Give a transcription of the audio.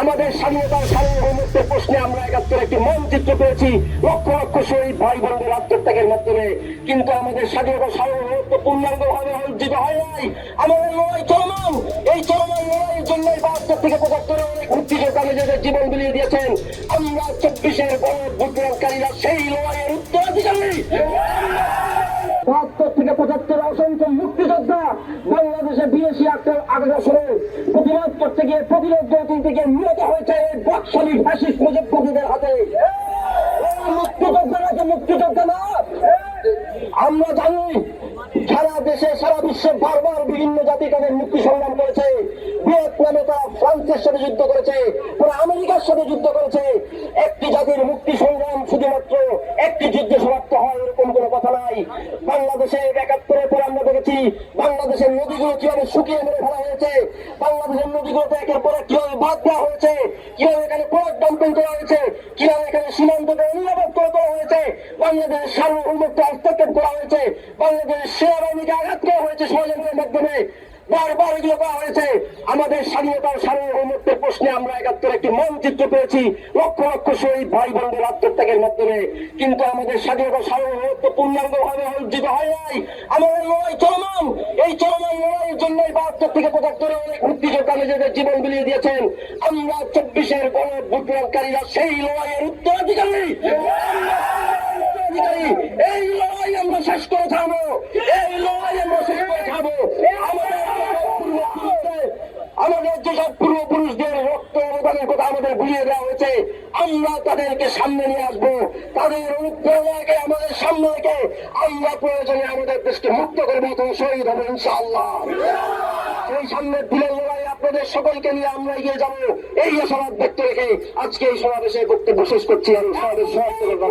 আমাদের স্বাধীনতার সার্বভৌমত্বের প্রশ্নে আমরা ৭১ একটি মানচিত্র পেয়েছি লক্ষ লক্ষ শহীদ ভাই বোনদের আত্মত্যাগের মাধ্যমে, কিন্তু আমাদের স্বাধীনতার সার্বভৌমত্ব পূর্ণাঙ্গভাবে অর্জিত হয় নাই। আমাদের লড়াই চলমান, এই চলমান লড়াইয়ের জন্যই ৭২ থেকে ৭৫ অনেক মুক্তিযোদ্ধা নিজেদের জীবন বিলিয়ে দিয়েছেন। আমরা ২৪-এর বড় বুদ্ধিকারীরা সেই লড়াইয়ের উত্তরাধিকারী। ৭২ থেকে ৭৫ অসংখ্য মুক্তিযোদ্ধা বাংলাদেশে ৮২ আগ্রাসনে প্রতিরোধ করতে গিয়ে প্রতিরোধ গতি থেকে নিহত হয়েছে এই বক্সলী ফ্যাসিস্ট মুজিববাদীদের হাতে। মুক্তিযোদ্ধারা যে মুক্তিযোদ্ধা না, আমরা জানি সারা দেশে সারা বিশ্বে বারবার বিভিন্ন জাতি তাদের মুক্তি সংগ্রাম করেছে। ভিয়েতনামে তারা ফ্রান্সের সাথে যুদ্ধ করেছে, তারা আমেরিকার সাথে যুদ্ধ করেছে। একটি জাতির মুক্তি সংগ্রাম শুধুমাত্র একটি যুদ্ধে সমাপ্ত হয় এরকম কোনো কথা নাই। বাংলাদেশে ৭১-এর পর আমরা দেখেছি বাংলাদেশের নদীগুলো কিভাবে শুকিয়ে মেরে ফেলা হয়েছে, বাংলাদেশের নদীগুলোতে একের পর এক কিভাবে বাদ দেওয়া হয়েছে, কিভাবে এখানে প্রোডাক্ট ডাম্পিং করা হয়েছে, কিভাবে এখানে সীমান্তকে অনিরাপদ করে তোলা হয়েছে, বাংলাদেশের সার্বভৌমত্ব হস্তক্ষেপ করা হয়েছে, বাংলাদেশের সেনাবাহিনীকে আঘাত করা হয়েছে ষড়যন্ত্রের মাধ্যমে। বারবার এগুলো করা হয়েছে। আমাদের স্বাধীনতার সার্বভৌমত্বের প্রশ্নে আমরা ৭১ একটি মানচিত্র পেয়েছি লক্ষ লক্ষ শহীদ ভাই বোনদের আত্মত্যাগের মাধ্যমে, কিন্তু আমাদের স্বাধীনতার সার্বভৌমত্ব পূর্ণাঙ্গভাবে অর্জিত হয় নাই। আমাদের লড়াই চলমান, এই চলমান লড়াইয়ের জন্যই ৭২ থেকে ৭৫ অনেক মুক্তিযোদ্ধা নিজেদের জীবন বিলিয়ে দিয়েছেন। আমরা ২৪-এর বড় বুদ্ধিকারীরা সেই লড়াইয়ের উত্তরাধিকারী। এই লড়াই আমরা শেষ করে থাকবো, এই লড়াই আমরা শেষ করে থাকবো। আমাদের যেসব পূর্বপুরুষদের রক্ত অবদানের কথা আমাদের ভুলিয়ে দেওয়া হয়েছে, আমরা তাদেরকে সামনে নিয়ে আসবো। তাদের অনুপ্রেরণাকে আমাদের সামনে রেখে আমরা প্রয়োজনে আমাদের দেশকে মুক্ত করবো, তো শহীদ হবে ইনশাআল্লাহ। এই সামনের দিনের লড়াই আপনাদের সকলকে নিয়ে আমরা এগিয়ে যাবো, এই আশাবাদ ব্যক্ত রেখে আজকে এই সমাবেশে বক্তব্য শেষ করছি। আমি সমাবেশ সমাপ্ত করবো।